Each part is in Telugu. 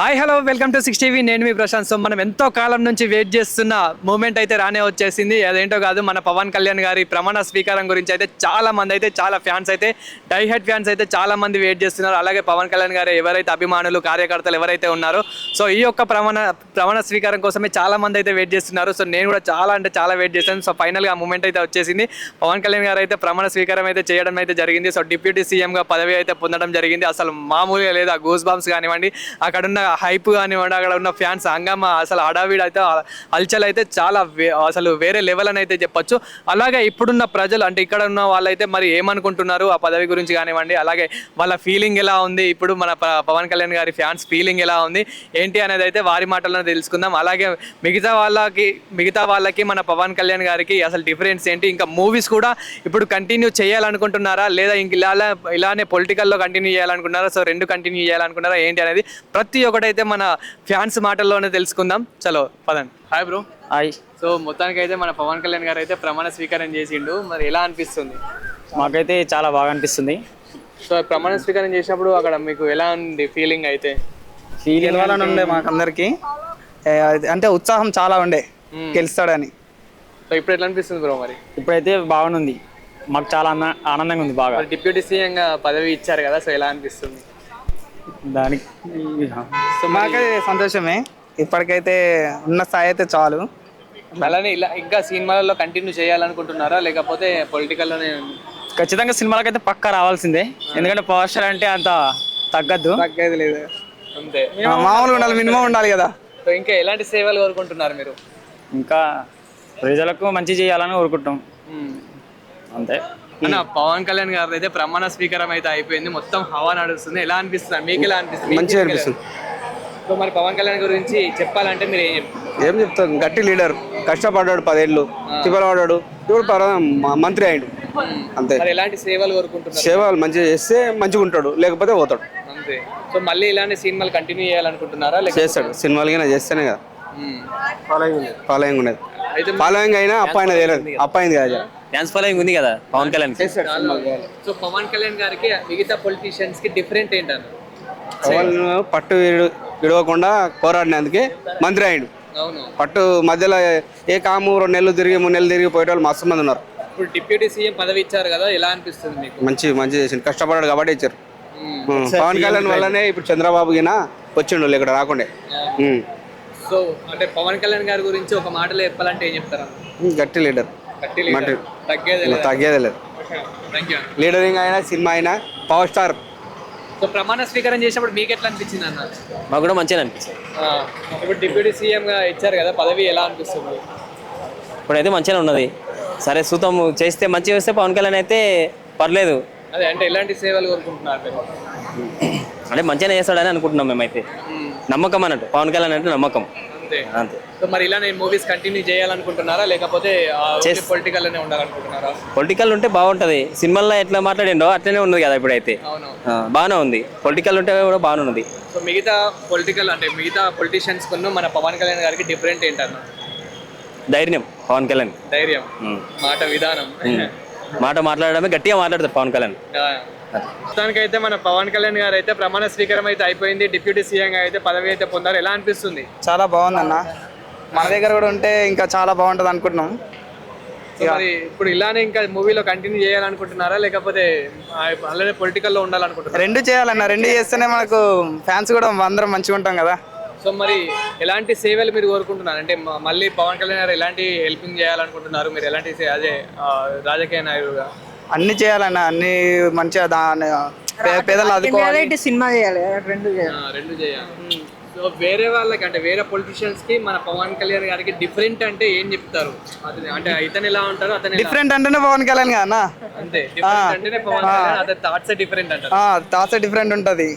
Hi hello welcome to 6TV. నేను మీ ప్రశాంత్. సో మనం ఎంతో కాలం నుంచి వెయిట్ చేస్తున్న మూమెంట్ అయితే రానే వచ్చేసింది. అదేంటో కాదు, మన పవన్ కళ్యాణ్ గారి ప్రమాణ స్వీకారం గురించి అయితే చాలా మంది అయితే చాలా ఫ్యాన్స్ అయితే డై హెడ్ ఫ్యాన్స్ అయితే చాలా మంది వెయిట్ చేస్తున్నారు. అలాగే పవన్ కళ్యాణ్ గారు ఎవరైతే అభిమానులు కార్యకర్తలు ఎవరైతే ఉన్నారో సో ఈ యొక్క ప్రమాణ స్వీకారం కోసమే చాలా మంది అయితే వెయిట్ చేస్తున్నారు. సో నేను కూడా చాలా వెయిట్ చేశాను. సో ఫైనల్గా ఆ మూమెంట్ అయితే వచ్చేసింది. పవన్ కళ్యాణ్ గారు అయితే ప్రమాణ స్వీకారం అయితే చేయడం అయితే జరిగింది. సో డిప్యూటీ సీఎంగా పదవి అయితే పొందడం జరిగింది. అసలు మామూలుగా లేదు. ఆ గూస్ బాంబ్స్ కానివ్వండి, అక్కడున్న హైప్ కానివ్వండి, అక్కడ ఉన్న ఫ్యాన్స్ హంగామా, అసలు హడావిడి అయితే హల్చల్ అయితే చాలా అసలు వేరే లెవెల్ అని అయితే చెప్పొచ్చు. అలాగే ఇప్పుడున్న ప్రజలు అంటే ఇక్కడ ఉన్న వాళ్ళైతే మరి ఏమనుకుంటున్నారు ఆ పదవి గురించి కానివ్వండి, అలాగే వాళ్ళ ఫీలింగ్ ఎలా ఉంది, ఇప్పుడు మన పవన్ కళ్యాణ్ గారి ఫ్యాన్స్ ఫీలింగ్ ఎలా ఉంది ఏంటి అనేది అయితే వారి మాటల్లోనే తెలుసుకుందాం. అలాగే మిగతా వాళ్ళకి మన పవన్ కళ్యాణ్ గారికి అసలు డిఫరెన్స్ ఏంటి, ఇంకా మూవీస్ కూడా ఇప్పుడు కంటిన్యూ చేయాలనుకుంటున్నారా లేదా ఇంక ఇలానే పొలిటికల్లో కంటిన్యూ చేయాలనుకుంటున్నారా, సో రెండు కంటిన్యూ చేయాలనుకుంటున్నారా ఏంటి అనేది ప్రతి ఒక్కటైతే మన ఫ్యాన్స్ మాటల్లోనే తెలుసుకుందాం. చలో పదండి. Hi bro. హాయ్. సో మొత్తానికి అయితే మన పవన్ కళ్యాణ్ గారు అయితే ప్రమాణ స్వీకారం చేసిండు. మరి ఎలా అనిపిస్తుంది? మాకైతే చాలా బాగా అనిపిస్తుంది. సో ప్రమాణ స్వీకారం చేసినప్పుడు అక్కడ మీకు ఎలా ఉంది ఫీలింగ్? అయితే ఫీలింగ్ వల్ల ఉండే మాకందరికి అంటే ఉత్సాహం చాలా ఉండే గెలుస్తాడని. సో ఇప్పుడు ఎట్లా అనిపిస్తుంది బ్రో? మరి ఇప్పుడైతే బాగుంది, మాకు చాలా ఆనందంగా ఉంది. బాగా డిప్యూటీ సీఎంగా పదవి ఇచ్చారు కదా, సో ఎలా అనిపిస్తుంది? దానికి సో మాకైతే సంతోషమే. ఇప్పటికైతే ఉన్న స్థాయి అయితే చాలు. అలానే ఇలా ఇంకా సినిమాలలో కంటిన్యూ చేయాలనుకుంటున్నారా లేకపోతే పొలిటికల్లోనే? ఖచ్చితంగా సినిమాలకైతే పక్కా రావాల్సిందే, ఎందుకంటే పవర్ స్టార్ అంటే అంత తగ్గద్దు. తగ్గేది లేదు, అంతే. మామూలుగా ఉండాలి, మినిమం ఉండాలి కదా. సో ఇంకా ఎలాంటి సేవలు కోరుకుంటున్నారు మీరు? ఇంకా ప్రజలకు మంచి చేయాలని కోరుకుంటాం, అంతే. అన్న పవన్ కళ్యాణ్ గారు అయితే ప్రమాణ స్వీకారం అయితే అయిపోయింది, మొత్తం హవా నడుస్తుంది. ఎలా అనిపిస్తుంది మీకు? ఎలా అనిపిస్తుంది? మంచిగా అనిపిస్తుంది. సో మరి పవన్ కళ్యాణ్ గురించి చెప్పాలంటే మీరు ఏం చెప్తాం? గట్టి లీడర్, కష్టపడ్డాడు, 10 ఏళ్ళు తిప్పలపడ్డాడు, ఇప్పుడు మంత్రి అయ్యాడు, అంతే. మరి ఎలాంటి సేవలు కోరుకుంటున్నారు? సేవలు మంచిగా చేస్తే మంచిగా ఉంటాడు, లేకపోతే పోతాడు, అంతే. సో మళ్ళీ ఇలాంటి సినిమాలు కంటిన్యూ చేయాలనుకుంటున్నారా? చేస్తాడు. సినిమాలు చేస్తేనే కదా ఫాలోయింగ్ ఉండేది. ఫాలోయింగ్ అయినా అప్పాయింది కదా, డ్యాన్స్ ఫాలోయింగ్ ఉంది కదా పవన్ కళ్యాణ్. సో పవన్ కళ్యాణ్ గారికి మిగతా పొలిటీషియన్స్ కి డిఫరెంట్ ఏంటన్న? పట్టు విడవకుండా పోరాడినందుకే మంత్రి అయ్యాడు. అవును, పట్టు మధ్యలో ఏ కాము 2 నెలలు తిరిగి 3 నెలలు తిరిగి పోయేటోళ్ళు మస్తు మంది ఉన్నారు. ఇప్పుడు డిప్యూటీ సీఎం పదవి ఇచ్చారు కదా, ఎలా అనిపిస్తుంది మీకు? మంచి చేసిండు, కష్టపడ్డాడు కాబట్టి ఇచ్చారు. పవన్ కళ్యాణ్ వల్లనే ఇప్పుడు చంద్రబాబు గిన వచ్చిండు, ఇక్కడ రాకుండే. సో అంటే పవన్ కళ్యాణ్ గారి గురించి ఒక మాటలో చెప్పాలంటే ఏం చెప్తారా? గట్టి లీడర్, తగ్గేదే లేదు. లీడరింగ్ అయినా సినిమా అయినా పవర్ స్టార్. సో ప్రమాణ స్వీకారం చేసినప్పుడు మీకు ఎట్లా అనిపించింది అన్న? మాకు కూడా మంచిగా అనిపించింది. ఇప్పుడు డిప్యూటీ సీఎం గా ఇచ్చారు కదా పదవి, ఎలా అనిపిస్తుంది? ఇప్పుడైతే మంచిగా ఉన్నది. సరే సూతం చేస్తే మంచిగా వస్తే పవన్ కళ్యాణ్ అయితే పర్లేదు. అదే అంటే ఎలాంటి సేవలు కోరుకుంటున్నారు మీరు? అంటే మంచిగా చేస్తాడని అనుకుంటున్నాం మేమైతే. నమ్మకం అన్నట్టు, పవన్ కళ్యాణ్ అంటే నమ్మకం, అంతే. సో మరి ఇలా నేను మూవీస్ కంటిన్యూ చేయాలనుకుంటున్నారా లేకపోతే పొలిటికల్ లోనే ఉండాలనుకుంటున్నారా? పొలిటికల్ ఉంటే బాగుంటది. సినిమాల్లో ఎట్లా మాట్లాడిండో అట్లనే ఉన్నది కదా ఇప్పుడైతే. అవును, బాగానే ఉంది. పొలిటికల్ ఉంటే కూడా బాగానే ఉన్నది. సో మిగతా పొలిటీషియన్స్ కొన్న మన పవన్ కళ్యాణ్ గారికి డిఫరెంట్ ఏంటన్నా? ధైర్యం. పవన్ కళ్యాణ్ ధైర్యం, మాట విధానం, మాట మాట్లాడడమే గట్టిగా మాట్లాడతారు పవన్ కళ్యాణ్. మొత్తానికి అయితే మన పవన్ కళ్యాణ్ గారు అయితే ప్రమాణ స్వీకారం అయితే అయిపోయింది, డిప్యూటీ సీఎం అయితే పదవి అయితే పొందారు. ఎలా అనిపిస్తుంది? చాలా బాగుంది అన్న. మన దగ్గర కూడా ఉంటే ఇంకా చాలా బాగుంటుంది అనుకుంటున్నాం. మరి ఇప్పుడు ఇలానే ఇంకా మూవీలో కంటిన్యూ చేయాలనుకుంటున్నారా లేకపోతే అలానే పొలిటికల్లో ఉండాలనుకుంటున్నారా? రెండు చేయాలన్న, రెండు చేస్తేనే మనకు ఫ్యాన్స్ కూడా అందరం మంచిగా ఉంటాం కదా. సో మరి ఎలాంటి సేవలు మీరు కోరుకుంటున్నారు? అంటే మళ్ళీ పవన్ కళ్యాణ్ గారు ఎలాంటి హెల్పింగ్ చేయాలనుకుంటున్నారు మీరు? ఎలాంటి అదే రాజకీయ నాయకుడుగా అన్ని చేయాలన్న, అన్ని మంచిగా పేదలు ఆదుకోవాలి, సినిమా చేయాలి, రెండు చేయాలి. సో వేరే వాళ్ళకి అంటే వేరే పొలిటీషియన్స్ కి మన పవన్ కళ్యాణ్ గారికి డిఫరెంట్ అంటే ఏం చెప్తారు? అంటే ఇతను ఎలా ఉంటారు, అతను డిఫరెంట్ అంటేనే పవన్ కళ్యాణ్ కదా, అంతే. డిఫరెంట్ అంటేనే పవన్ కళ్యాణ్, అదే థాట్స్ డిఫరెంట్ అంటారు. థాట్స్ డిఫరెంట్ ఉంటది.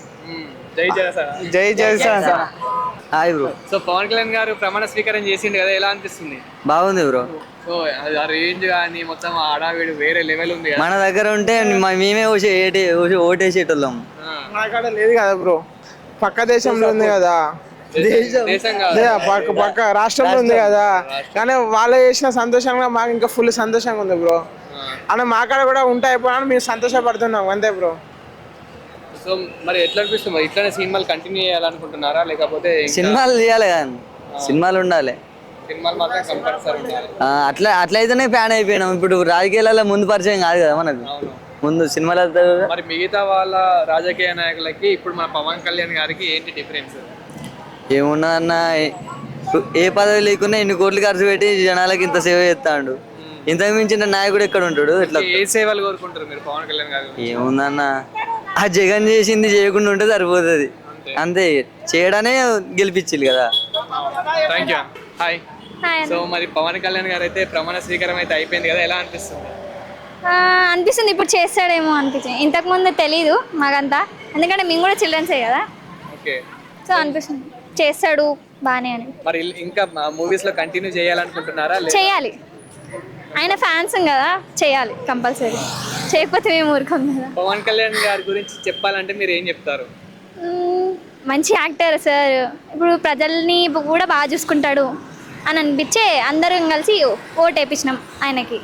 జై జనసేన. జై Janasena. Hi bro. So Pawan Kalyan గారు ప్రమాణ స్వీకారం చేసిండు కదా, ఎలా అనిపిస్తుంది? బాగుంది బ్రో. సో ఆ రేంజ్ కానీ మొత్తం ఆడావిడి వేరే లెవెల్ ఉంది. మన దగ్గర ఉంటే మేమే ఓటేసేటోళ్ళం. నాకాడ లేదు కదా బ్రో, పక్క దేశంలో ఉంది కదా, పక్క రాష్ట్రంలో ఉంది కదా. కానీ వాళ్ళు చేసిన సంతోషంగా మాకు ఇంకా ఫుల్ సంతోషంగా ఉంది బ్రో. అన్న మా కాడ కూడా ఉంటాయి, మేము సంతోషపడుతున్నాం అంతే బ్రో. సో మరి ఎట్లా అనిపిస్తుంది మరి ఇట్లానే సినిమాలు కంటిన్యూ చేయాలనుకుంటున్నారా లేకపోతే సినిమాలు తీయాలి కదా, సినిమాలు ఉండాలి. సినిమాలు మాత్రం కంపల్సరీ ఉండాలి. అట్లయితేనే ఫ్యాన్ అయిపోయినాం. ఇప్పుడు రాజకీయాలలో ముందు పరిచయం కాదు కదా మనకు, ముందు సినిమాలు. మరి మిగతా వాళ్ళ రాజకీయ నాయకులకి ఇప్పుడు మన పవన్ కళ్యాణ్ గారికి ఏంటి డిఫరెన్స్? ఏమున్నదన్న, ఏ పదవి లేకున్నా ఇన్ని కోట్లు ఖర్చు పెట్టి జనాలకి ఇంత సేవ చేస్తాడు. ఇంతకు మించిన నాయకుడు ఎక్కడ ఉంటాడు? ఇట్లా ఏ సేవలు కోరుకుంటారు మీరు పవన్ కళ్యాణ్ గారు? ఏముందన్న, ఆ జగన్ చేసింది చేయకుండా ఉంటే సరిపోతుంది అంతే. చేయడానే గెలిపించింది కదా. Thank you. హాయ్. సో మరి పవన్ కళ్యాణ్ గారు అయితే ప్రమాణ స్వీకారం అయితే అయిపోయింది కదా, ఎలా అనిపిస్తుంది? అనిపిస్తుంది ఇప్పుడు చేస్తాడేమో అనిపించింది. ఇంతకుముందు తెలీదు మాకంతా, ఎందుకంటే మేము కూడా చిల్డ్రన్సే కదా. ఓకే. సో అనిపిస్తుంది చేస్తాడు బానే అని. మరి ఇంకా మూవీస్ లో కంటిన్యూ చేయాలనుకుంటున్నారా? చేయాలి, ఆయన ఫ్యాన్స్ కదా, చేయాలి కంపల్సరీ. చేయకపోతే మేము ఊరుకోం కదా. పవన్ కళ్యాణ్ గారి గురించి చెప్పాలంటే మీరు ఏం చెప్తారు? మంచి యాక్టర్ సార్. ఇప్పుడు ప్రజల్ని కూడా బాగా చూసుకుంటాడు అని అనిపించే అందరం కలిసి ఓట్ వేయించినాం ఆయనకి.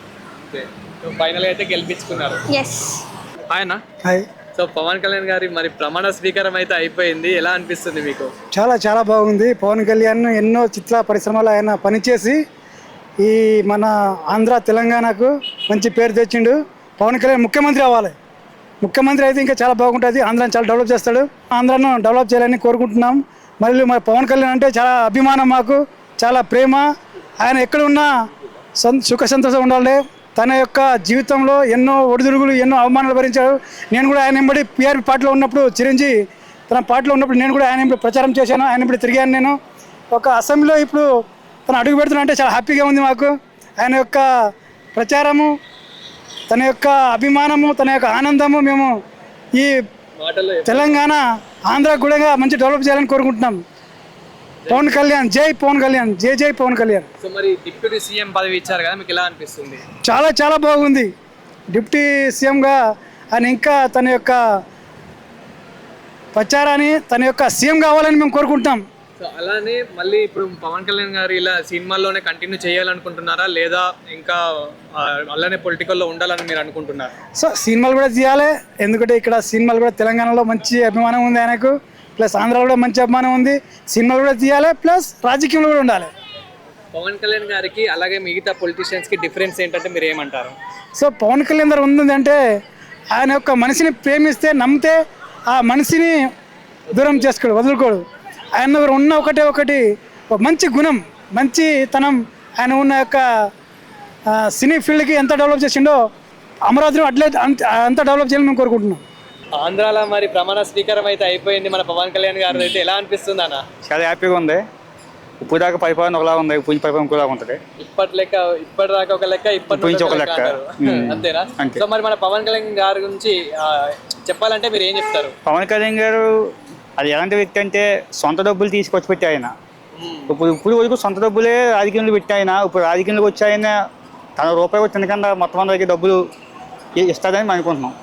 ఫైనల్ అయితే గెలిపించుకున్నారు. ఎస్. ఆయన హాయ్. సో పవన్ కళ్యాణ్ గారి మరి ప్రమాణ స్వీకారం అయితే అయిపోయింది, ఎలా అనిపిస్తుంది మీకు? చాలా చాలా బాగుంది. పవన్ కళ్యాణ్ ఎన్నో చిత్ర పరిశ్రమలో ఆయన పనిచేసి ఈ మన ఆంధ్ర తెలంగాణకు మంచి పేరు తెచ్చిండు. పవన్ కళ్యాణ్ ముఖ్యమంత్రి అవ్వాలి. ముఖ్యమంత్రి అయితే ఇంకా చాలా బాగుంటుంది. ఆంధ్రాని చాలా డెవలప్ చేస్తాడు. ఆంధ్రాను డెవలప్ చేయాలని కోరుకుంటున్నాం. మరియు మరి పవన్ కళ్యాణ్ అంటే చాలా అభిమానం, మాకు చాలా ప్రేమ. ఆయన ఎక్కడ ఉన్నా సుఖ సంతోషం ఉండాలి. తన యొక్క జీవితంలో ఎన్నో ఒడిదుడుగులు, ఎన్నో అవమానాలు భరించాడు. నేను కూడా ఆయన ఎంబడి పిఆర్పి పార్టీలో ఉన్నప్పుడు, చిరంజీవి తన పార్టీలో ఉన్నప్పుడు నేను కూడా ఆయన ఎంబడి ప్రచారం చేశాను. ఆయన ఎంబడి తిరిగాను. నేను ఒక అసెంబ్లీలో ఇప్పుడు తను అడుగు పెడుతున్నా అంటే చాలా హ్యాపీగా ఉంది మాకు. ఆయన యొక్క ప్రచారము, తన యొక్క అభిమానము, తన యొక్క ఆనందము మేము ఈ తెలంగాణ ఆంధ్ర కూడా మంచి డెవలప్ చేయాలని కోరుకుంటున్నాం. పవన్ కళ్యాణ్ జై, పవన్ కళ్యాణ్ జై, జై పవన్ కళ్యాణ్. సో మరి డిప్యూటీ సీఎం పదవి ఇచ్చారు కదా, మీకు ఎలా అనిపిస్తుంది? చాలా చాలా బాగుంది. డిప్యూటీ సీఎంగా ఆయన ఇంకా తన యొక్క ప్రచారాన్ని, తన యొక్క సీఎం కావాలని మేము కోరుకుంటాం. సో అలానే మళ్ళీ ఇప్పుడు పవన్ కళ్యాణ్ గారు ఇలా సినిమాల్లోనే కంటిన్యూ చేయాలనుకుంటున్నారా లేదా ఇంకా అలానే పొలిటికల్లో ఉండాలని మీరు అనుకుంటున్నారా? సో సినిమాలు కూడా తీయాలి, ఎందుకంటే ఇక్కడ సినిమాలు కూడా తెలంగాణలో మంచి అభిమానం ఉంది ఆయనకు, ప్లస్ ఆంధ్రాలో కూడా మంచి అభిమానం ఉంది. సినిమాలు కూడా తీయాలి, ప్లస్ రాజకీయంలో కూడా ఉండాలి. పవన్ కళ్యాణ్ గారికి అలాగే మిగతా పొలిటీషియన్స్కి డిఫరెన్స్ ఏంటంటే మీరు ఏమంటారు? సో పవన్ కళ్యాణ్ గారు ఉందంటే ఆయన యొక్క మనిషిని ప్రేమిస్తే, నమ్మితే ఆ మనిషిని దూరం చేసుకోడు, వదులుకోడు. ఆయన దగ్గర ఉన్న ఒకటి ఒక మంచి గుణం, మంచితనం. ఆయన ఉన్న యొక్క సినీ ఫీల్డ్కి ఎంత డెవలప్ చేసిండో అమరావతిలో అట్లే అంత డెవలప్ చేయాలని మేము కోరుకుంటున్నాం. ఆంధ్రాలో మరి ప్రమాణ స్వీకారం అయితే అయిపోయింది మన పవన్ కళ్యాణ్ గారు అయితే, ఎలా అనిపిస్తుంది అన్న? చాలా హ్యాపీగా ఉంది. ఇప్పుడు దాకా పరిపాలన ఒకలా ఉంది, ఇప్పుడు పరిపాలన ఒకలా ఉంటుంది. ఇప్పటిదాకా ఒక లెక్క, ఇప్పటి ఒక లెక్క. అంతేనా? అంతే. సో మరి మన పవన్ కళ్యాణ్ గారి గురించి చెప్పాలంటే మీరు ఏం చెప్తారు? పవన్ కళ్యాణ్ గారు అది ఎలాంటి వ్యక్తి అంటే సొంత డబ్బులు తీసుకొచ్చి పెట్టి ఆయన ఇప్పుడు వరకు సొంత డబ్బులే రాజకీయంలో పెట్టి ఆయన ఇప్పుడు రాజకీయంలోకి వచ్చి ఆయన తన రూపాయి కూడా తినకుండా మొత్తం అందరికి డబ్బులు ఇస్తాడని మేము అనుకుంటున్నాం.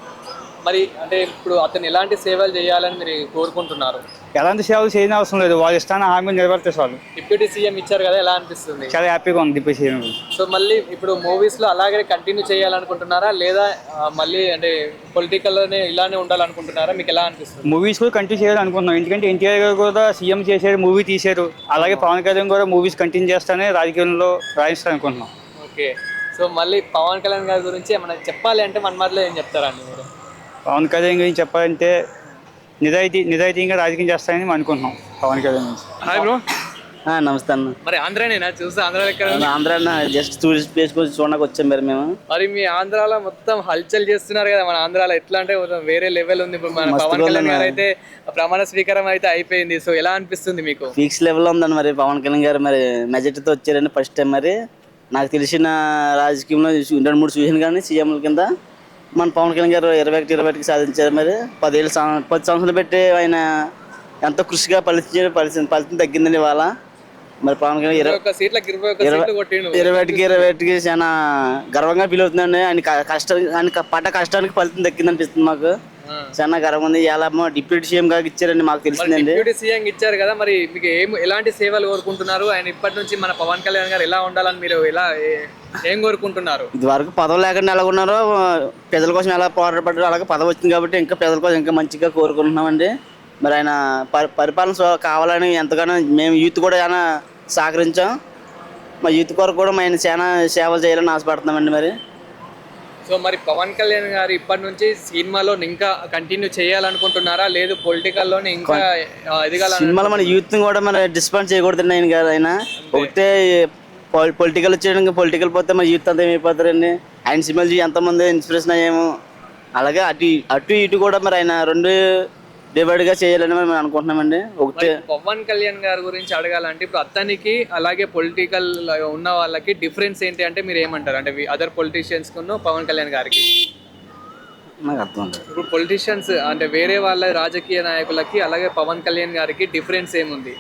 మరి అంటే ఇప్పుడు అతను ఎలాంటి సేవలు చేయాలని మీరు కోరుకుంటున్నారు? ఎలాంటి సేవలు చేయని అవసరం లేదు, వాళ్ళు ఇస్తాన హామీ నెరవేర్తే చాలు. డిప్యూటీ సీఎం ఇచ్చారు కదా, ఎలా అనిపిస్తుంది? చాలా హ్యాపీగా ఉంది డిప్యూటీ సీఎం. సో మళ్ళీ ఇప్పుడు మూవీస్ లో అలాగే కంటిన్యూ చేయాలనుకుంటున్నారా లేదా మళ్ళీ అంటే పొలిటికల్ లోనే ఇలానే ఉండాలనుకుంటున్నారా? మీకు ఎలా అనిపిస్తుంది? మూవీస్ కూడా కంటిన్యూ చేయాలనుకుంటున్నాం, ఎందుకంటే ఎన్టీఆర్ గారు కూడా సీఎం చేశారు, మూవీ తీశారు. అలాగే పవన్ కళ్యాణ్ కూడా మూవీస్ కంటిన్యూ చేస్తానే రాజకీయంలో రాణిస్తాను అనుకుంటున్నాం. ఓకే. సో మళ్ళీ పవన్ కళ్యాణ్ గారి గురించి ఏమైనా చెప్పాలి అంటే మన మాటలో ఏం చెప్తారండి మీరు? పవన్ కళ్యాణ్ గురించి చెప్పాలంటే నిజాయితీగా రాజకీయం చేస్తానని మేము అనుకుంటున్నాం పవన్ కళ్యాణ్ గురించి. Hi bro. నమస్తే అన్న. మరి ఆంధ్రానేనా? చూస్తే ఆంధ్ర ఎక్కడ? ఆంధ్ర జస్ట్ టూరిస్ట్ ప్లేస్ కోసం చూడడానికి వచ్చాం మరి మేము. మరి మీ ఆంధ్రాలో మొత్తం హల్చల్ చేస్తున్నారు కదా, మన ఆంధ్రాలో ఎట్లా అంటే వేరే లెవెల్ ఉంది. ఇప్పుడు మన పవన్ కళ్యాణ్ గారు అయితే ప్రమాణ స్వీకారం అయితే అయిపోయింది. సో ఎలా అనిపిస్తుంది మీకు? ఫిక్స్ లెవెల్లో ఉందండి. మరి పవన్ కళ్యాణ్ గారు మరి మెజార్టీతో వచ్చారని ఫస్ట్ టైం. మరి నాకు తెలిసిన రాజకీయంలో 2-3 చూసాను కానీ సీఎంల కింద మన పవన్ కళ్యాణ్ గారు 21 సాధించారు. మరి 10 సంవత్సరాలు పెట్టి ఆయన ఎంతో కృషిగా ఫలితం తగ్గిందండి ఇవాళ. మరి పవన్ కళ్యాణ్ 21కి చాలా గర్వంగా ఫీల్ అవుతుందండి. ఆయన పడ్డ కష్టానికి ఫలితం దక్కిందనిపిస్తుంది మాకు. చాలా గర్వంగా ఉంది. ఇలా డిప్యూటీ సీఎం గారికి ఇచ్చారండి, మాకు తెలిసిందండి. డిప్యూటీ సీఎం ఇచ్చారు కదా, మరి మీకు ఎలాంటి సేవలు కోరుకుంటున్నారు? ఆయన ఇప్పటి నుంచి మన పవన్ కళ్యాణ్ గారు ఎలా ఉండాలని మీరు ఏం కోరుకుంటున్నారు? ఇది వరకు పదవి లేకుండా ఎలా ఉన్నారో, ప్రజల కోసం ఎలా పోరాడపడ్డారో అలాగే పదవి వచ్చింది కాబట్టి ఇంకా ప్రజల కోసం ఇంకా మంచిగా కోరుకుంటున్నామండి. మరి ఆయన పరిపాలన కావాలని ఎంతగానో మేము యూత్ కూడా చాలా సహకరించాం. మా యూత్ కొరకు కూడా మేము చాలా సేవలు చేయాలని ఆశపడుతున్నామండి. మరి సో మరి పవన్ కళ్యాణ్ గారు ఇప్పటి నుంచి సినిమాలో ఇంకా కంటిన్యూ చేయాలనుకుంటున్నారా, లేదు పొలిటికల్లోనే ఇంకా ఎదగాలని? సినిమాలో మన యూత్ని కూడా మన డిస్పాన్స్ చేయకూడదండి. ఆయన గారు ఆయన ఒకటే పొలిటికల్ వచ్చేయడానికి, పొలిటికల్ పోతే మన యూత్ అంతా ఏమైపోతారండి. ఆయన సినిమాలు చూసి ఎంతమంది ఇన్స్పిరేషన్ అయ్యాము. అలాగే అటు ఇటు కూడా మరి ఆయన రెండు డివైడ్గా చేయాలని మేము అనుకుంటున్నామండి. ఒకటే పవన్ కళ్యాణ్ గారి గురించి అడగాలంటే ఇప్పుడు అతనికి అలాగే పొలిటికల్ ఉన్న వాళ్ళకి డిఫరెన్స్ ఏంటి అంటే మీరు ఏమంటారు? అంటే అదర్ పొలిటీషియన్స్ కును పవన్ కళ్యాణ్ గారికి నాకు అర్థం. ఇప్పుడు పొలిటీషియన్స్ అంటే వేరే వాళ్ళ రాజకీయ నాయకులకి అలాగే పవన్ కళ్యాణ్ గారికి డిఫరెన్స్ ఏముంది?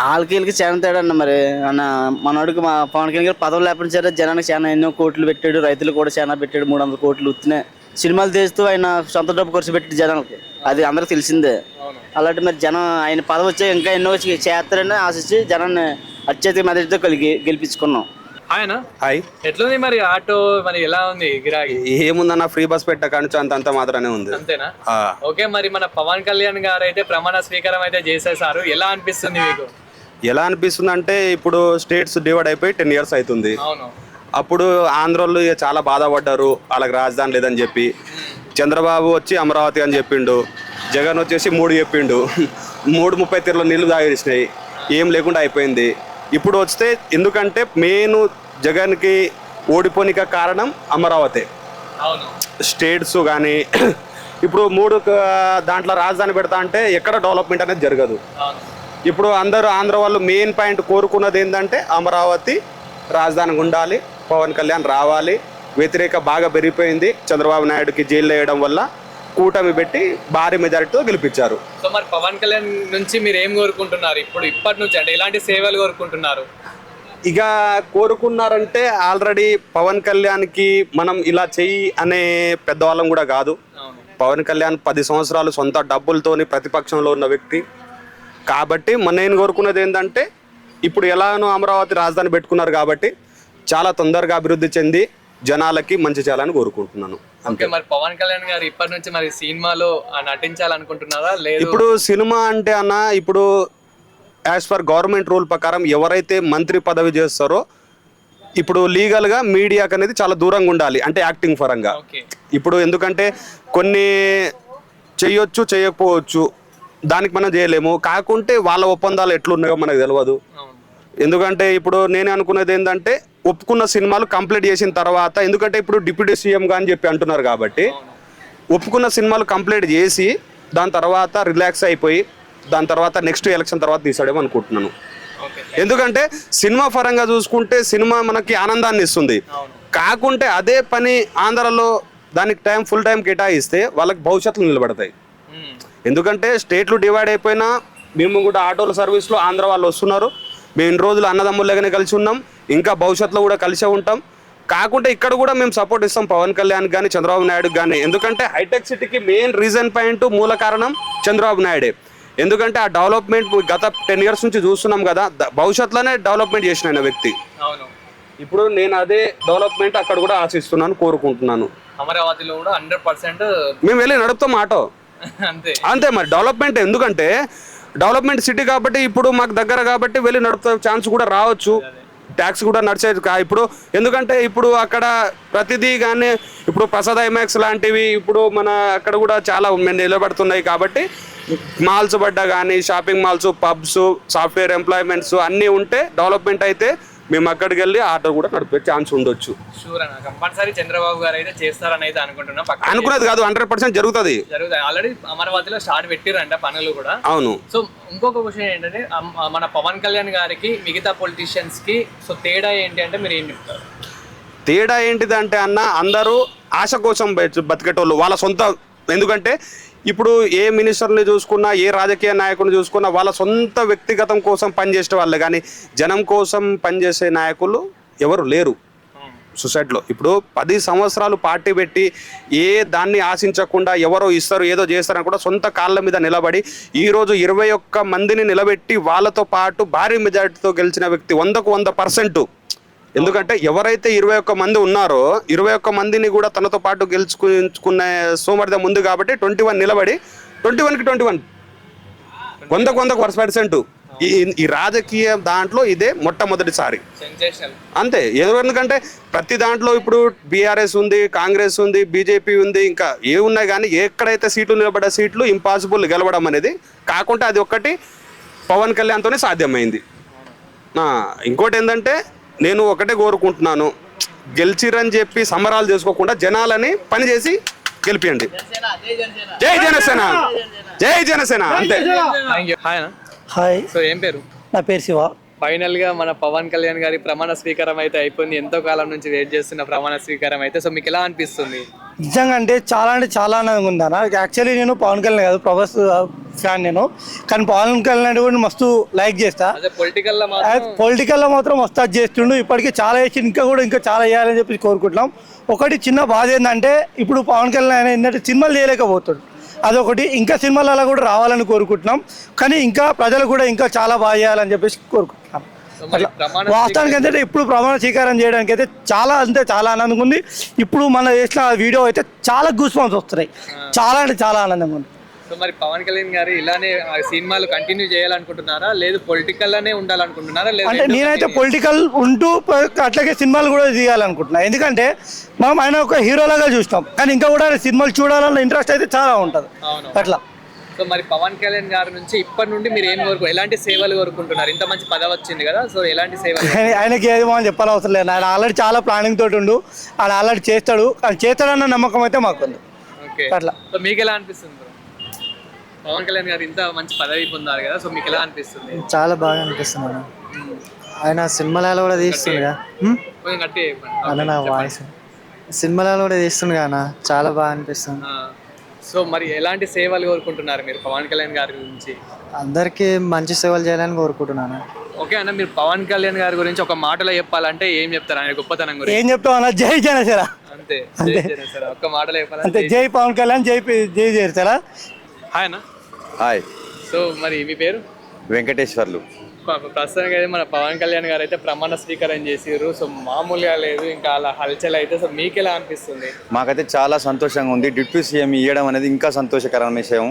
వాళ్ళకి వీళ్ళకి చాలా తేడా అన్న. మరి అన్న మనోడికి మా పవన్ కళ్యాణ్ గారు పదవులు లేకపోతే సరే జనానికి చాలా ఎన్నో కోట్లు పెట్టాడు, రైతులు కూడా చాలా పెట్టాడు. 300 కోట్లు ఉత్తినే సినిమాలు తీస్తూ ఆయన సొంత డబ్బు ఖర్చు పెట్టాడు జనాలకి, అది అందరికి తెలిసిందే. అలాంటి మరి జనం ఆయన పదవి వచ్చే ఇంకా ఎన్నో చేస్తారని ఆశించి జనాన్ని అత్యధిక మెదడుతో గెలిపించుకున్నాం. ఆయన హాయ్, ఎట్లుంది మరి ఆటో మరి ఎలా ఉంది గిరాకీ? ఏముందన్న ఫ్రీ బస్ పెట్టక అంత మాత్రమే ఉంది. అంతేనా? ఓకే, మరి మన పవన్ కళ్యాణ్ గారు అయితే ప్రమాణ స్వీకారం అయితే చేసేసారు, ఎలా అనిపిస్తుంది మీకు? ఎలా అనిపిస్తుంది అంటే ఇప్పుడు స్టేట్స్ డివైడ్ అయిపోయి 10 years అవుతుంది. అవును, అప్పుడు ఆంధ్రోళ్ళు చాలా బాధపడ్డారు వాళ్ళకి రాజధాని లేదని చెప్పి. చంద్రబాబు వచ్చి అమరావతి అని చెప్పిండు, జగన్ వచ్చేసి 3 చెప్పిండు. 3:30 తీరులో నీళ్లు తాగేసినాయి, ఏం లేకుండా అయిపోయింది. ఇప్పుడు వస్తే ఎందుకంటే మెయిన్ జగన్కి ఓడిపోనిక కారణం అమరావతి. అవును, స్టేట్స్ కానీ ఇప్పుడు 3 దాంట్లో రాజధాని పెడతా అంటే ఎక్కడ డెవలప్మెంట్ అనేది జరగదు. ఇప్పుడు అందరూ ఆంధ్ర వాళ్ళు మెయిన్ పాయింట్ కోరుకున్నది ఏంటంటే అమరావతి రాజధానికి ఉండాలి, పవన్ కళ్యాణ్ రావాలి. వ్యతిరేక బాగా పెరిగిపోయింది, చంద్రబాబు నాయుడుకి జైలు వేయడం వల్ల కూటమి పెట్టి భారీ మెజారిటీతో గెలిపించారు. సో మరి పవన్ కళ్యాణ్ నుంచి మీరు ఏం కోరుకుంటున్నారు ఇప్పటి నుంచి? అంటే ఎలాంటి సేవలు కోరుకుంటున్నారు? ఇక కోరుకున్నారంటే ఆల్రెడీ పవన్ కళ్యాణ్కి మనం ఇలా చెయ్యి అనే పెద్దవాళ్ళం కూడా కాదు. పవన్ కళ్యాణ్ 10 సంవత్సరాలు సొంత డబ్బులతోని ప్రతిపక్షంలో ఉన్న వ్యక్తి కాబట్టి నేను కోరుకున్నది ఏంటంటే ఇప్పుడు ఎలానో అమరావతి రాజధాని పెట్టుకున్నారు కాబట్టి చాలా తొందరగా అభివృద్ధి చెంది జనాలకి మంచి చేయాలని కోరుకుంటున్నాను. ఓకే, మరి పవన్ కళ్యాణ్ గారు ఇప్పటి నుంచి మరి సినిమాలో నటించాలనుకుంటున్నారా లేదు? ఇప్పుడు సినిమా అంటే అన్న ఇప్పుడు యాజ్ పర్ గవర్నమెంట్ రూల్ ప్రకారం ఎవరైతే మంత్రి పదవి చేస్తారో ఇప్పుడు లీగల్గా మీడియాకి అనేది చాలా దూరంగా ఉండాలి, అంటే యాక్టింగ్ పరంగా. ఇప్పుడు ఎందుకంటే కొన్ని చేయొచ్చు చేయకపోవచ్చు, దానికి మనం చేయలేము. కాకుంటే వాళ్ళ ఒప్పందాలు ఎట్లున్నాయో మనకు తెలియదు. ఎందుకంటే ఇప్పుడు నేను అనుకున్నది ఏంటంటే ఒప్పుకున్న సినిమాలు కంప్లీట్ చేసిన తర్వాత, ఎందుకంటే ఇప్పుడు డిప్యూటీ సీఎంగా అని చెప్పి అంటున్నారు కాబట్టి ఒప్పుకున్న సినిమాలు కంప్లీట్ చేసి దాని తర్వాత రిలాక్స్ అయిపోయి దాని తర్వాత నెక్స్ట్ ఎలక్షన్ తర్వాత తీసాడేమో అనుకుంటున్నాను. ఎందుకంటే సినిమా పరంగా చూసుకుంటే సినిమా మనకి ఆనందాన్ని ఇస్తుంది. కాకుంటే అదే పని ఆంధ్రలో దానికి ఫుల్ టైం కేటాయిస్తే వాళ్ళకి భవిష్యత్తులో నిలబడతాయి. ఎందుకంటే స్టేట్లు డివైడ్ అయిపోయినా మేము కూడా ఆటోల సర్వీస్లో ఆంధ్ర వాళ్ళు వస్తున్నారు. మేము ఇన్ని రోజులు అన్నదమ్ముళ్ళగానే కలిసి ఉన్నాం, ఇంకా భవిష్యత్తులో కూడా కలిసే ఉంటాం. కాకుంటే ఇక్కడ కూడా మేము సపోర్ట్ ఇస్తాం పవన్ కళ్యాణ్ కానీ చంద్రబాబు నాయుడుకి కానీ. ఎందుకంటే హైటెక్ సిటీకి మెయిన్ రీజన్ పాయింట్ మూల కారణం చంద్రబాబు నాయుడే. ఎందుకంటే ఆ డెవలప్మెంట్ గత 10 years నుంచి చూస్తున్నాం కదా, భవిష్యత్తులోనే డెవలప్మెంట్ చేసిన వ్యక్తి. ఇప్పుడు నేను అదే డెవలప్మెంట్ అక్కడ కూడా ఆశిస్తున్నాను, కోరుకుంటున్నాను. అమరావతిలో కూడా 100% మేము వెళ్ళి నడుపుతాం ఆటో, అంతే. మరి డెవలప్మెంట్ ఎందుకంటే డెవలప్మెంట్ సిటీ కాబట్టి ఇప్పుడు మాకు దగ్గర కాబట్టి వెళ్ళి నడుపుతా ఛాన్స్ కూడా రావచ్చు, ట్యాక్స్ కూడా నడిచేది. ఇప్పుడు ఎందుకంటే ఇప్పుడు అక్కడ ప్రతిదీ కానీ ఇప్పుడు ప్రసాద్ ఐమాక్స్ లాంటివి ఇప్పుడు మన అక్కడ కూడా చాలా నిలబడుతున్నాయి కాబట్టి మాల్స్ పడ్డా కానీ shopping malls, pubs, software employments అన్నీ ఉంటే డెవలప్మెంట్ అయితే మేము అక్కడికి వెళ్ళి ఆటో కూడా నడిపే ఛాన్స్ ఉండొచ్చు. కంపల్సరీ చంద్రబాబు గారు అయితే చేస్తారని అయితే అనుకుంటున్నాం. అనుకున్నది కాదు, 100% జరుగుతుంది. ఆల్రెడీ అమరావతిలో స్టార్ట్ పెట్టిరంట పనులు కూడా. అవును. సో ఇంకొక విషయం ఏంటంటే మన పవన్ కళ్యాణ్ గారికి మిగతా పొలిటీషియన్స్ కి సో తేడా ఏంటి అంటే మీరు ఏం చెప్తారు? తేడా ఏంటిదంటే అన్న, అందరూ ఆశ కోసం బతికేటోళ్ళు వాళ్ళ సొంత. ఎందుకంటే ఇప్పుడు ఏ మినిస్టర్ని చూసుకున్నా ఏ రాజకీయ నాయకుడిని చూసుకున్నా వాళ్ళ సొంత వ్యక్తిగతం కోసం పనిచేసే వాళ్ళే కానీ జనం కోసం పనిచేసే నాయకులు ఎవరు లేరు. సొసైటీలో. ఇప్పుడు 10 సంవత్సరాలు పార్టీ పెట్టి ఏ దాన్ని ఆశించకుండా ఎవరో ఇస్తారు ఏదో చేస్తారని కూడా సొంత కాళ్ళ మీద నిలబడి ఈరోజు 21 మందిని నిలబెట్టి వాళ్ళతో పాటు భారీ మెజారిటీతో గెలిచిన వ్యక్తి 100కు 100%. ఎందుకంటే ఎవరైతే 21 మంది ఉన్నారో 21 మందిని కూడా తనతో పాటు గెలుచుకునే సోమర్థం ఉంది కాబట్టి 21 నిలబడి 21కి 21 100కు 100%. ఈ రాజకీయ దాంట్లో ఇదే మొట్టమొదటిసారి అంతే. ఎందుకంటే ప్రతి దాంట్లో ఇప్పుడు బీఆర్ఎస్ ఉంది, కాంగ్రెస్ ఉంది, బీజేపీ ఉంది, ఇంకా ఏ ఉన్నాయి కానీ ఎక్కడైతే సీట్లు నిలబడే సీట్లు ఇంపాసిబుల్ గెలవడం అనేది కాకుండా అది ఒక్కటి పవన్ కళ్యాణ్తోనే సాధ్యమైంది. ఇంకోటి ఏంటంటే నేను ఒకటే కోరుకుంటున్నాను, గెలిచిరని చెప్పి సంబరాలు చేసుకోకుండా జనాలని పనిచేసి గెలిపియండి. జై జనసేన, జై జనసేన. అంతే. హాయ్, సో ఏం పేరు? నా పేరు శివ. ఫైనల్ గా మన పవన్ కళ్యాణ్ గారి ప్రమాణ స్వీకారం అయితే అయిపోయింది. ఎంతో కాలం నుంచి వెయిట్ చేస్తున్న ప్రమాణ స్వీకారం అయితే. సో మీకు ఎలా అనిపిస్తుంది? నిజంగా అంటే చాలా ఆనందంగా ఉంది అన్న. యాక్చువల్లీ నేను పవన్ కళ్యాణ్ కాదు, ప్రభాస్ ఫ్యాన్ నేను. కానీ పవన్ కళ్యాణ్ కూడా మస్తు లైక్ చేస్తా. పొలిటికల్లో మాత్రం మస్తు అది చేస్తుండు. ఇప్పటికీ చాలా చేసి ఇంకా చాలా చేయాలని చెప్పి కోరుకుంటున్నాం. ఒకటి చిన్న బాధ ఏంటంటే ఇప్పుడు పవన్ కళ్యాణ్ ఏంటంటే సినిమాలు చేయలేకపోతాడు, అదొకటి. ఇంకా సినిమాలలో కూడా రావాలని కోరుకుంటున్నాం. కానీ ఇంకా ప్రజలు కూడా ఇంకా చాలా బాగా చేయాలని చెప్పేసి కోరుకుంటున్నాం. వాస్తవానికి ఏంటంటే ఇప్పుడు ప్రమాణ స్వీకారం చేయడానికి అయితే చాలా ఆనందంగా ఉంది. ఇప్పుడు మన చేసిన వీడియో అయితే చాలా గూస్ బంప్స్ వస్తున్నాయి. చాలా ఆనందంగా ఉంది. సో మరి పవన్ కళ్యాణ్ గారు ఇలానే సినిమాలు కంటిన్యూ చేయాలనుకుంటున్నారా, లేదు పొలిటికల్ లోనే ఉండాలనుకుంటున్నారా? అంటే నేనైతే పొలిటికల్ ఉంటూ అట్లాగే సినిమాలు కూడా తీయాలనుకుంటున్నా. ఎందుకంటే మనం ఆయన ఒక హీరోలాగా చూస్తాం, కానీ ఇంకా కూడా సినిమాలు చూడాలన్న ఇంట్రెస్ట్ అయితే చాలా ఉంటుంది అట్లా. సో మరి పవన్ కళ్యాణ్ గారి నుంచి ఇప్పటి నుండి మీరు ఎలాంటి సేవలు కోరుకుంటున్నారు? ఇంత మంచి పదవి వచ్చింది కదా, సో ఎలాంటి సేవలు? ఆయనకి ఏది మనం చెప్పాల్సిన అవసరం లేదు. ఆయన ఆల్రెడీ చాలా ప్లానింగ్ తోటి ఉండు, ఆయన ఆల్రెడీ చేస్తాడన్న నమ్మకం అయితే మాకు ఉంది. ఓకే, అట్లా. సో మీకు ఎలా అనిపిస్తుంది? పవన్ కళ్యాణ్ గారు ఇంత మంచి పదవి పొందారు కదా, సో మీకు ఎలా అనిపిస్తుంది? చాలా బాగా అనిపిస్తుంది. ఆయన సినిమాలలో కూడా తీస్తుండగా అన్న నా వాయిస్ సినిమాలలో కూడా తీస్తుండగా అన్న చాలా బాగా అనిపిస్తుంది. సో మరి ఎలాంటి సేవలు కోరుకుంటున్నారు మీరు పవన్ కళ్యాణ్ గారి గురించి? అందరికీ మంచి సేవలు చేయాలని కోరుకుంటున్నాను. ఓకే అన్న, మీరు పవన్ కళ్యాణ్ గారి గురించి ఒక మాటలో చెప్పాలంటే ఏం చెప్తారు? ఆయన గొప్పతనం గురించి ఏం చెప్తావు అన్న? జై జనసేన. అంతే, జై జనసేన. ఒక్క మాటలో చెప్పాలంటే జై పవన్ కళ్యాణ్, జై జనసేన. హాయ్ అన్న. హాయ్. సో మరి మీ పేరు? వెంకటేశ్వర్లు. ప్రస్తుతానికి అయితే మన పవన్ కళ్యాణ్ గారు అయితే ప్రమాణ స్వీకారం చేసిర్రు. సో మామూలుగా లేదు, ఇంకా అలా హల్చల్ అయితే. సో మీకు ఎలా అనిపిస్తుంది? మాకైతే చాలా సంతోషంగా ఉంది. డిప్యూటీ సీఎం ఇవ్వడం అనేది ఇంకా సంతోషకరమైన విషయం.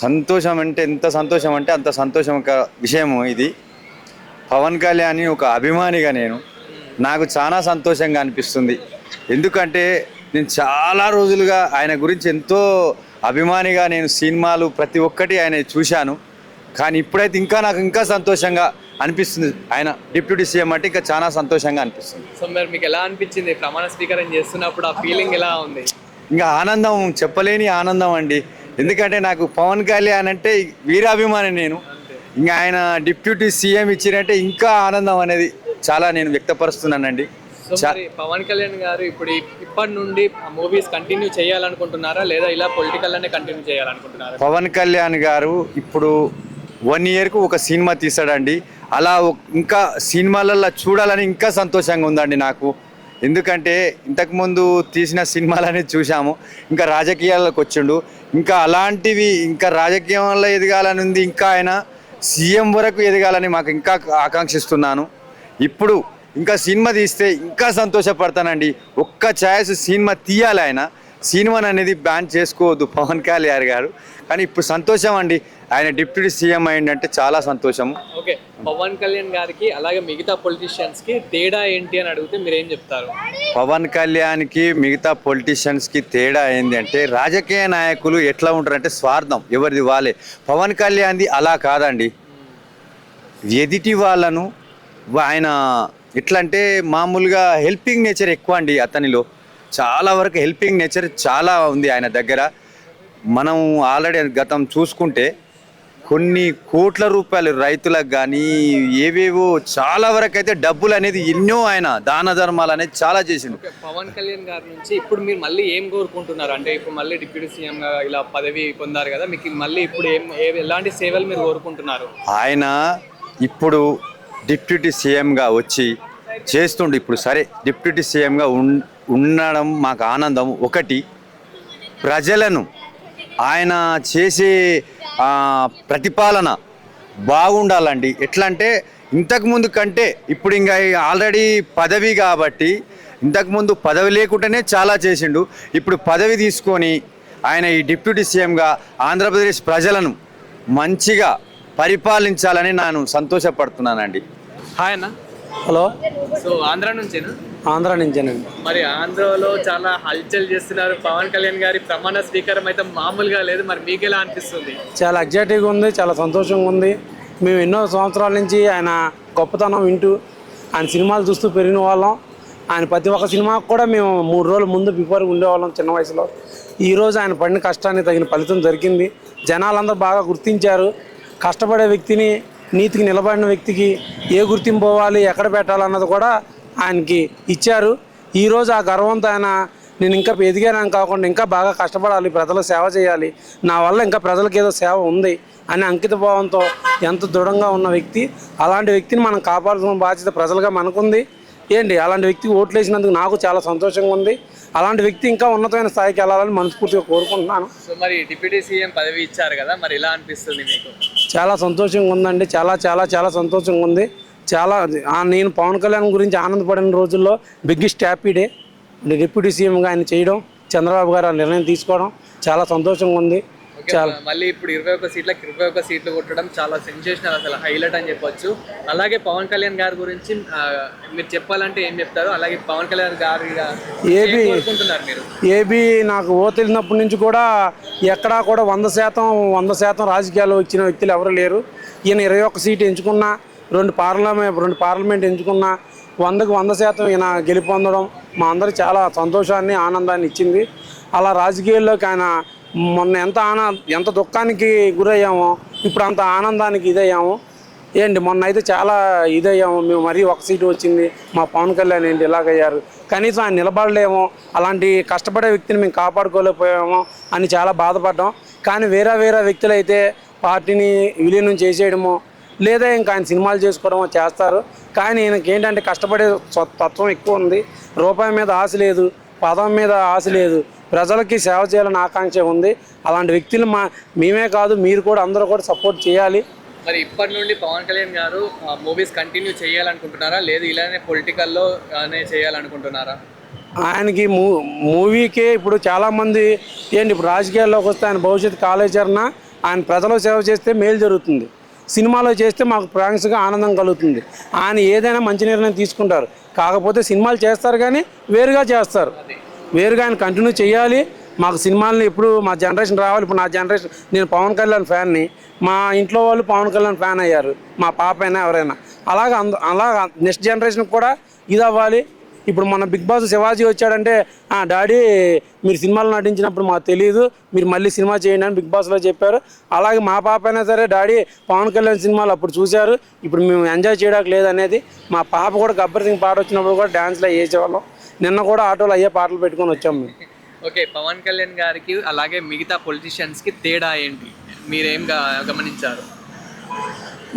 సంతోషం అంటే ఎంత సంతోషం అంటే అంత సంతోషం విషయం ఇది. పవన్ కళ్యాణ్ ఒక అభిమానిగా నాకు చాలా సంతోషంగా అనిపిస్తుంది. ఎందుకంటే నేను చాలా రోజులుగా ఆయన గురించి ఎంతో అభిమానిగా నేను సినిమాలు ప్రతి ఒక్కటి ఆయన చూశాను. కానీ ఇప్పుడైతే నాకు ఇంకా సంతోషంగా అనిపిస్తుంది. ఆయన డిప్యూటీ సీఎం అంటే ఇంకా చాలా సంతోషంగా అనిపిస్తుంది. సో మరి మీకు ఎలా అనిపించింది ప్రమాణ స్వీకారం చేస్తున్నప్పుడు? ఆ ఫీలింగ్ ఎలా ఉంది? ఇంకా ఆనందం, చెప్పలేని ఆనందం అండి. ఎందుకంటే నాకు పవన్ కళ్యాణ్ అంటే వీరాభిమాని నేను. ఇంకా ఆయన డిప్యూటీ సీఎం ఇచ్చినట్టే ఇంకా ఆనందం అనేది చాలా నేను వ్యక్తపరుస్తున్నానండి. సో మరి పవన్ కళ్యాణ్ గారు ఇప్పటి నుండి మూవీస్ కంటిన్యూ చేయాలనుకుంటున్నారా, లేదా ఇలా పొలిటికల్ లోనే కంటిన్యూ చేయాలనుకుంటున్నారా? పవన్ కళ్యాణ్ గారు ఇప్పుడు 1 yearకు ఒక సినిమా తీసాడండి. అలా ఇంకా సినిమాలలో చూడాలని ఇంకా సంతోషంగా ఉందండి నాకు. ఎందుకంటే ఇంతకుముందు తీసిన సినిమాలని చూసాము, ఇంకా రాజకీయాల్లోకి వచ్చిండు. ఇంకా అలాంటివి ఇంకా రాజకీయంలో ఎదగాలని ఉంది. ఇంకా ఆయన సీఎం వరకు ఎదగాలని మాకు ఇంకా ఆకాంక్షిస్తున్నాను. ఇప్పుడు ఇంకా సినిమా తీస్తే ఇంకా సంతోషపడతానండి. ఒక్క ఛాయిస్ సినిమా తీయాలి. ఆయన సినిమాని అనేది బ్యాన్ చేసుకోవద్దు పవన్ కళ్యాణ్ గారు. కానీ ఇప్పుడు సంతోషం అండి, ఆయన డిప్యూటీ సీఎం అయిందంటే చాలా సంతోషం. ఓకే, పవన్ కళ్యాణ్ గారికి అలాగే మిగతా పొలిటీషియన్స్కి తేడా ఏంటి అని అడిగితే మీరు ఏం చెప్తారు? పవన్ కళ్యాణ్కి మిగతా పొలిటీషియన్స్కి తేడా ఏంటి అంటే, రాజకీయ నాయకులు ఎట్లా ఉంటారంటే స్వార్థం, ఎవరిది వాళ్ళే. పవన్ కళ్యాణ్ది అలా కాదండి. ఎదిటి వాళ్ళను ఆయన ఎట్లా అంటే మామూలుగా హెల్పింగ్ నేచర్ ఎక్కువ అండి. అతనిలో చాలా వరకు హెల్పింగ్ నేచర్ చాలా ఉంది ఆయన దగ్గర. మనం ఆల్రెడీ గతం చూసుకుంటే కొన్ని కోట్ల రూపాయలు రైతులకు కానీ ఏవేవో చాలా వరకు అయితే డబ్బులు అనేది ఎన్నో ఆయన దాన ధర్మాలు అనేది చాలా చేసిండు. పవన్ కళ్యాణ్ గారి నుంచి ఇప్పుడు మీరు మళ్ళీ ఏం కోరుకుంటున్నారు? అంటే ఇప్పుడు మళ్ళీ డిప్యూటీ సీఎంగా ఇలా పదవి పొందారు కదా, మీకు మళ్ళీ ఇప్పుడు ఎలాంటి సేవలు మీరు కోరుకుంటున్నారు? ఆయన ఇప్పుడు డిప్యూటీ సీఎంగా వచ్చి చేస్తుండు. ఇప్పుడు సరే డిప్యూటీ సీఎంగా ఉండడం మాకు ఆనందం. ఒకటి, ప్రజలను ఆయన చేసే ప్రతిపాలన బాగుండాలండి. ఎట్లా అంటే ఇంతకుముందు కంటే ఇప్పుడు ఇంకా ఆల్రెడీ పదవి కాబట్టి, ఇంతకుముందు పదవి లేకుండానే చాలా చేసిండు. ఇప్పుడు పదవి తీసుకొని ఆయన ఈ డిప్యూటీ సీఎంగా ఆంధ్రప్రదేశ్ ప్రజలను మంచిగా పరిపాలించాలని నేను సంతోషపడుతున్నానండి. హాయ్ అన్న. హలో, సో ఆంధ్ర నుంచేనా? ఆంధ్ర నుంచేనండి. మరి ఆంధ్రలో చాలా హల్చల్ చేస్తున్నారు. పవన్ కళ్యాణ్ గారి ప్రమాణ స్వీకారం అయితే మామూలుగా లేదు. మరి మీకు ఎలా అనిపిస్తుంది? చాలా ఎగ్జైటివ్గా ఉంది, చాలా సంతోషంగా ఉంది. మేము ఎన్నో సంవత్సరాల నుంచి ఆయన గొప్పతనం వింటూ ఆయన సినిమాలు చూస్తూ పెరిగిన వాళ్ళం. ఆయన ప్రతి ఒక్క సినిమాకు కూడా మేము 3 రోజుల ముందు బిఫోర్ ఉండేవాళ్ళం చిన్న వయసులో. ఈరోజు ఆయన పడిన కష్టానికి తగిన ఫలితం దొరికింది. జనాలందరూ బాగా గుర్తించారు. కష్టపడే వ్యక్తిని, నీతికి నిలబడిన వ్యక్తికి ఏ గుర్తింపు ఇవ్వాలి, ఎక్కడ పెట్టాలన్నది కూడా ఆయనకి ఇచ్చారు. ఈరోజు ఆ గర్వంతో ఆయన నేను ఇంకా ఎదిగానని కాకుండా ఇంకా బాగా కష్టపడాలి, ప్రజలకు సేవ చేయాలి, నా వల్ల ఇంకా ప్రజలకు ఏదో సేవ ఉంది అనే అంకిత భావంతో ఎంత దృఢంగా ఉన్న వ్యక్తి. అలాంటి వ్యక్తిని మనం కాపాడుతున్న బాధ్యత ప్రజలుగా మనకుంది. ఏంటి, అలాంటి వ్యక్తికి ఓట్లు వేసినందుకు నాకు చాలా సంతోషంగా ఉంది. అలాంటి వ్యక్తి ఇంకా ఉన్నతమైన స్థాయికి వెళ్ళాలని మనస్ఫూర్తిగా కోరుకుంటున్నాను. సో మరి డిప్యూటీ సీఎం పదవి ఇచ్చారు కదా, మరి ఎలా అనిపిస్తుంది మీకు? చాలా సంతోషంగా ఉందండి. చాలా చాలా చాలా సంతోషంగా ఉంది. చాలా నేను పవన్ కళ్యాణ్ గురించి ఆనందపడిన రోజుల్లో బిగ్గెస్ట్ హ్యాపీ డే డిప్యూటీ సీఎంగా ఆయన చేయడం, చంద్రబాబు గారు ఆ నిర్ణయం తీసుకోవడం చాలా సంతోషంగా ఉంది. మళ్ళీ ఇప్పుడు 21 సీట్లకు 21 సీట్లు కొట్టడం చాలా సెన్సేషనల్, అసలు హైలైట్ అని చెప్పొచ్చు. అలాగే పవన్ కళ్యాణ్ గారి గురించి మీరు చెప్పాలంటే ఏం చెప్తారు? అలాగే పవన్ కళ్యాణ్ గారు కోరుకుంటున్నారు మీరు? ఏబీ నాకు తెలిసినప్పటి నుంచి కూడా ఎక్కడా కూడా 100% రాజకీయాల్లో వచ్చిన వ్యక్తులు ఎవరు లేరు. ఈయన 21 సీటు ఎంచుకున్నా, 2 పార్లమెంట్ ఎంచుకున్నా 100కు 100% ఈయన గెలుపొందడం మా అందరికి చాలా సంతోషాన్ని, ఆనందాన్ని ఇచ్చింది. అలా రాజకీయాల్లోకి ఆయన మొన్న ఎంత దుఃఖానికి గురయ్యామో ఇప్పుడు అంత ఆనందానికి ఇదయ్యాము. ఏంటి, మొన్న అయితే చాలా ఇదయ్యాము మేము. మరీ 1 సీటు వచ్చింది, మా పవన్ కళ్యాణ్ ఏంటి ఇలాగయ్యారు, కనీసం ఆయన నిలబడలేమో, అలాంటి కష్టపడే వ్యక్తిని మేము కాపాడుకోలేకపోయామో అని చాలా బాధపడ్డాం. కానీ వేరే వ్యక్తులు అయితే పార్టీని విలీనం చేసేయడమో లేదా ఇంకా ఆయన సినిమాలు చేసుకోవడమో చేస్తారు. కానీ ఈయనకి ఏంటంటే కష్టపడే తత్వం ఎక్కువ ఉంది. రూపాయి మీద ఆశ లేదు, పదం మీద ఆశ లేదు, ప్రజలకి సేవ చేయాలని ఆకాంక్ష ఉంది. అలాంటి వ్యక్తులు మేమే కాదు, మీరు కూడా అందరూ కూడా సపోర్ట్ చేయాలి. మరి ఇప్పటి నుండి పవన్ కళ్యాణ్ గారు మూవీస్ కంటిన్యూ చేయాలనుకుంటున్నారా, లేదు ఇలానే పొలిటికల్లో చేయాలనుకుంటున్నారా? ఆయనకి మూవీకే ఇప్పుడు చాలామంది ఏంటి, ఇప్పుడు రాజకీయాల్లోకి వస్తే ఆయన భవిష్యత్తు కార్యాచరణ, ఆయన ప్రజలకు సేవ చేస్తే మేలు జరుగుతుంది, సినిమాలో చేస్తే మాకు ప్రాంక్స్గా ఆనందం కలుగుతుంది. ఆయన ఏదైనా మంచి నిర్ణయం తీసుకుంటారు. కాకపోతే సినిమాలు చేస్తారు కానీ వేరుగా చేస్తారు. వేరుగా ఆయన కంటిన్యూ చేయాలి. మాకు సినిమాలని ఎప్పుడు మా జనరేషన్ రావాలి. ఇప్పుడు నా జనరేషన్, నేను పవన్ కళ్యాణ్ ఫ్యాన్ని, మా ఇంట్లో వాళ్ళు పవన్ కళ్యాణ్ ఫ్యాన్ అయ్యారు, మా పాప అయినా ఎవరైనా. అలాగా నెక్స్ట్ జనరేషన్కి కూడా ఇది అవ్వాలి. ఇప్పుడు మన బిగ్ బాస్ శివాజీ వచ్చాడంటే, డాడీ మీరు సినిమాలు నటించినప్పుడు మాకు తెలియదు, మీరు మళ్ళీ సినిమా చేయండి అని బిగ్ బాస్లో చెప్పారు. అలాగే మా పాప అయినా సరే, డాడీ పవన్ కళ్యాణ్ సినిమాలు అప్పుడు చూశారు, ఇప్పుడు మేము ఎంజాయ్ చేయడానికి లేదనేది. మా పాప కూడా గబ్బర్ సింగ్ పాట వచ్చినప్పుడు కూడా డ్యాన్స్లో వేసేవాళ్ళం. నిన్న కూడా ఆటోలో అయ్యే పాటలు పెట్టుకొని వచ్చాము మేము. ఓకే, పవన్ కళ్యాణ్ గారికి అలాగే మిగతా పొలిటీషియన్స్కి తేడా ఏంటి, మీరేం గమనించారు?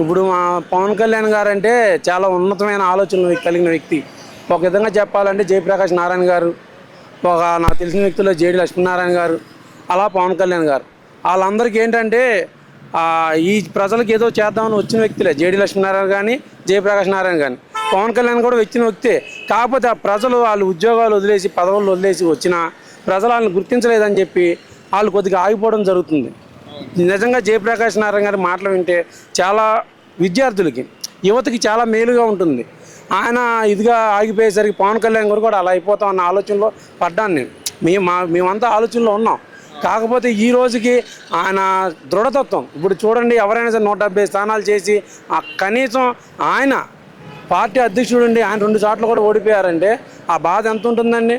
ఇప్పుడు మా పవన్ కళ్యాణ్ గారు అంటే చాలా ఉన్నతమైన ఆలోచనలు కలిగిన వ్యక్తి. ఒక విధంగా చెప్పాలంటే జయప్రకాష్ నారాయణ గారు, నాకు తెలిసిన వ్యక్తుల్లో జేడి లక్ష్మీనారాయణ గారు, అలా పవన్ కళ్యాణ్ గారు, వాళ్ళందరికీ ఏంటంటే ఈ ప్రజలకు ఏదో చేద్దామని వచ్చిన వ్యక్తులే. జేడి లక్ష్మీనారాయణ కానీ, జయప్రకాష్ నారాయణ కానీ, పవన్ కళ్యాణ్ కూడా వచ్చిన వ్యక్తే. కాకపోతే ఆ ప్రజలు వాళ్ళు ఉద్యోగాలు వదిలేసి, పదవులు వదిలేసి వచ్చిన ప్రజలు వాళ్ళని గుర్తించలేదని చెప్పి వాళ్ళు కొద్దిగా ఆగిపోవడం జరుగుతుంది. నిజంగా జయప్రకాష్ నారాయణ గారి మాటలు వింటే చాలా విద్యార్థులకి, యువతకి చాలా మేలుగా ఉంటుంది. ఆయన ఇదిగా ఆగిపోయేసరికి పవన్ కళ్యాణ్ గారు కూడా అలా అయిపోతాం అన్న ఆలోచనలో పడ్డాను నేను. మేమంతా ఆలోచనలో ఉన్నాం. కాకపోతే ఈ రోజుకి ఆయన దృఢతత్వం, ఇప్పుడు చూడండి, ఎవరైనా సరే 170 స్థానాలు చేసి కనీసం ఆయన పార్టీ అధ్యక్షుడు ఉండి ఆయన 2 చోట్ల కూడా ఓడిపోయారంటే ఆ బాధ ఎంత ఉంటుందండి.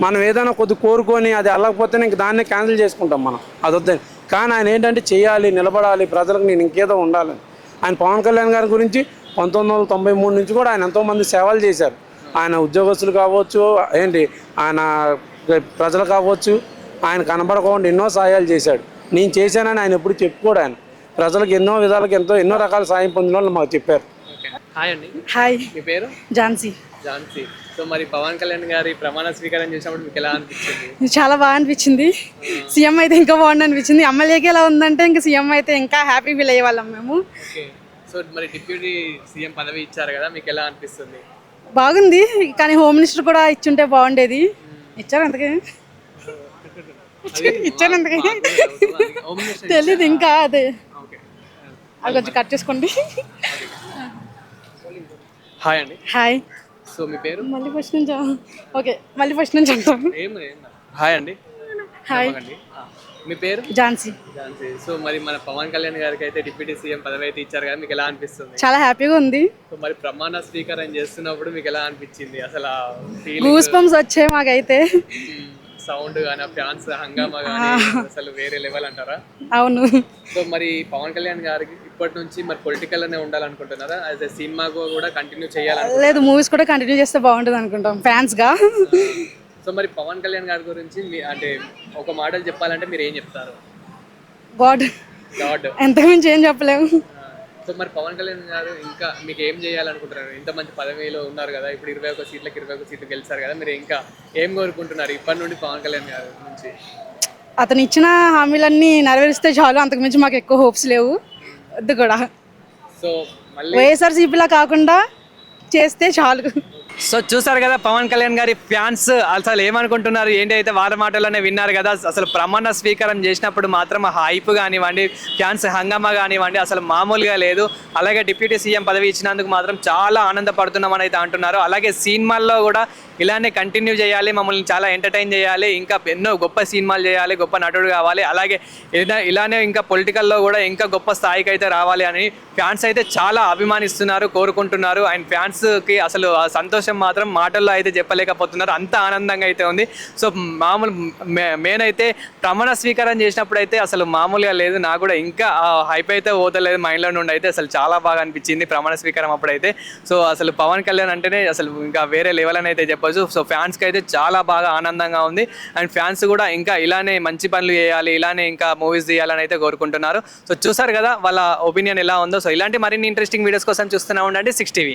మనం ఏదైనా కొద్ది కోరుకొని అది వెళ్ళకపోతేనే ఇంక దాన్నే క్యాన్సిల్ చేసుకుంటాం మనం, అది వద్దని. కానీ ఆయన ఏంటంటే చేయాలి, నిలబడాలి, ప్రజలకు నేను ఇంకేదో ఉండాలని. ఆయన పవన్ కళ్యాణ్ గారి గురించి 1993 నుంచి కూడా ఆయన ఎంతోమంది సేవలు చేశారు. ఆయన ఉద్యోగస్తులు కావచ్చు, ఆయన ప్రజలు కావచ్చు, ఆయన కనబడకుండా ఎన్నో సహాయాలు చేశాడు. నేను చేశానని ఆయన ఎప్పుడు చెప్పుకోడు. ఆయన ప్రజలకు ఎన్నో విధాలకు ఎన్నో రకాల సాయం పొందిన వాళ్ళు మాకు చెప్పారు. హాయ్ అండి. హాయ్ మీ పేరు? ఝాన్సీ. ఝాన్సీ. సో మరి పవన్ కళ్యాణ్ గారి ప్రమాణ స్వీకారం చేసినప్పుడు మీకు ఎలా అనిపించింది? చాలా బాగా అనిపించింది. సీఎం అయితే ఇంకా బాగుంది అనిపించింది. ఎమ్మెల్యేకి ఎలా ఉందంటే ఇంకా సీఎం అయితే ఇంకా హ్యాపీ ఫీల్ అయ్యే వాళ్ళం మేము. ఓకే. సో మరి డిప్యూటీ సీఎం పదవి ఇచ్చారు కదా, మీకు ఎలా అనిపిస్తుంది? బాగుంది, కానీ హోమ్ మినిస్టర్ కూడా ఇచ్చుంటే బాగుండేది. ఇచ్చారు అందుకే ఇచ్చాను అందుకే తెలీదు ఇంకా అదే. అది కొంచెం కట్ చేసుకోండి. హాయ్ అండి. హాయ్. సో మీ పేరు? మళ్ళీ ఫస్ట్ నుంచి ఓకే, మళ్ళీ ఫస్ట్ నుంచి అంటాను. హాయ్ అండి. హాయ్. మీ పేరు? ఝాన్సీ. ఝాన్సీ. సో మరి మన పవన్ కళ్యాణ్ గారికి అయితే డిప్యూటీ సీఎం పదవి అయితే ఇచ్చారు కదా, మీకు ఎలా అనిపిస్తుంది? చాలా హ్యాపీగా ఉంది. సో మరి ప్రమాణ స్వీకారం చేస్తున్నప్పుడు మీకు ఎలా అనిపించింది? అసలు గూస్ బంప్స్ వచ్చాయి మాకైతే. సౌండ్ కానీ ఫ్యాన్స్ హంగామా కానీ అసలు వేరే లెవెల్ అంటారా? అవును. సో మరి పవన్ కళ్యాణ్ గారికి ఇప్పటి నుంచి మరి పొలిటికల్ అనే ఉండాలనుకుంటున్నారా? యాజ్ ఎ సినిమాకు కూడా కంటిన్యూ చేయాలని? లేదు, మూవీస్ కూడా కంటిన్యూ చేస్తే బాగుంటుంది అనుకుంటాం ఫ్యాన్స్ గా. సో మరి పవన్ కళ్యాణ్ గారి గురించి అంటే ఒక మాటలు చెప్పాలంటే మీరు ఏం చెప్తారు? గాడ్. గాడ్. ఎంతకుమించి ఏం చెప్పలేము. సో మరి పవన్ కళ్యాణ్ గారు ఇంకా మీకు ఏం చేయాలనుకుంటున్నారు? ఇంత మంచి పదవిలో ఉన్నారు కదా, ఇప్పుడు 21 సీట్లు గెలిచారు కదా, మీరు ఇంకా ఏం కోరుకుంటున్నారు ఇప్పటి నుండి పవన్ కళ్యాణ్ గారి నుంచి? అతను ఇచ్చిన హామీలన్నీ నెరవేరిస్తే చాలు, అంతకుమించి మాకు ఎక్కువ హోప్స్ లేవు. వద్దు కూడా. సో మళ్ళీ వైఎస్ఆర్సీపీలా కాకుండా చేస్తే చాలు. సో చూసారు కదా పవన్ కళ్యాణ్ గారి ఫ్యాన్స్ అసలు ఏమనుకుంటున్నారు ఏంటి అయితే వారి మాటల్లోనే విన్నారు కదా. అసలు ప్రమాణ స్వీకారం చేసినప్పుడు మాత్రం హైప్ కానివ్వండి, ఫ్యాన్స్ హంగామా కానివ్వండి అసలు మామూలుగా లేదు. అలాగే డిప్యూటీ సీఎం పదవి ఇచ్చినందుకు మాత్రం చాలా ఆనందపడుతున్నామని అయితే అంటున్నారు. అలాగే సినిమాల్లో కూడా ఇలానే కంటిన్యూ చేయాలి, మమ్మల్ని చాలా ఎంటర్టైన్ చేయాలి, ఇంకా ఎన్నో గొప్ప సినిమాలు చేయాలి, గొప్ప నటుడు కావాలి, అలాగే ఇలానే ఇంకా పొలిటికల్లో కూడా ఇంకా గొప్ప స్థాయికి అయితే రావాలి అని ఫ్యాన్స్ అయితే చాలా అభిమానిస్తున్నారు, కోరుకుంటున్నారు. అండ్ ఫ్యాన్స్కి అసలు ఆ సంతోషం మాత్రం మాటల్లో అయితే చెప్పలేకపోతున్నారు, అంత ఆనందంగా అయితే ఉంది. సో మామూలు మెయిన్ అయితే ప్రమాణ స్వీకారం చేసినప్పుడు అయితే అసలు మామూలుగా లేదు. నాకు కూడా ఇంకా హైప్ అయితే పోతలేదు మైండ్లో నుండి అయితే. అసలు చాలా బాగా అనిపించింది ప్రమాణ స్వీకారం అప్పుడైతే. సో అసలు పవన్ కళ్యాణ్ అంటేనే అసలు ఇంకా వేరే లెవెల్ అని అయితే చెప్పొచ్చు. సో ఫ్యాన్స్కి అయితే చాలా బాగా ఆనందంగా ఉంది. అండ్ ఫ్యాన్స్ కూడా ఇంకా ఇలానే మంచి పనులు చేయాలి, ఇలానే ఇంకా మూవీస్ తీయాలని అయితే కోరుకుంటున్నారు. సో చూసారు కదా వాళ్ళ ఒపీనియన్ ఎలా ఉందో. సో ఇలాంటి మరిన్ని ఇంట్రెస్టింగ్ వీడియోస్ కోసం చూస్తూనే ఉండండి 6 TV.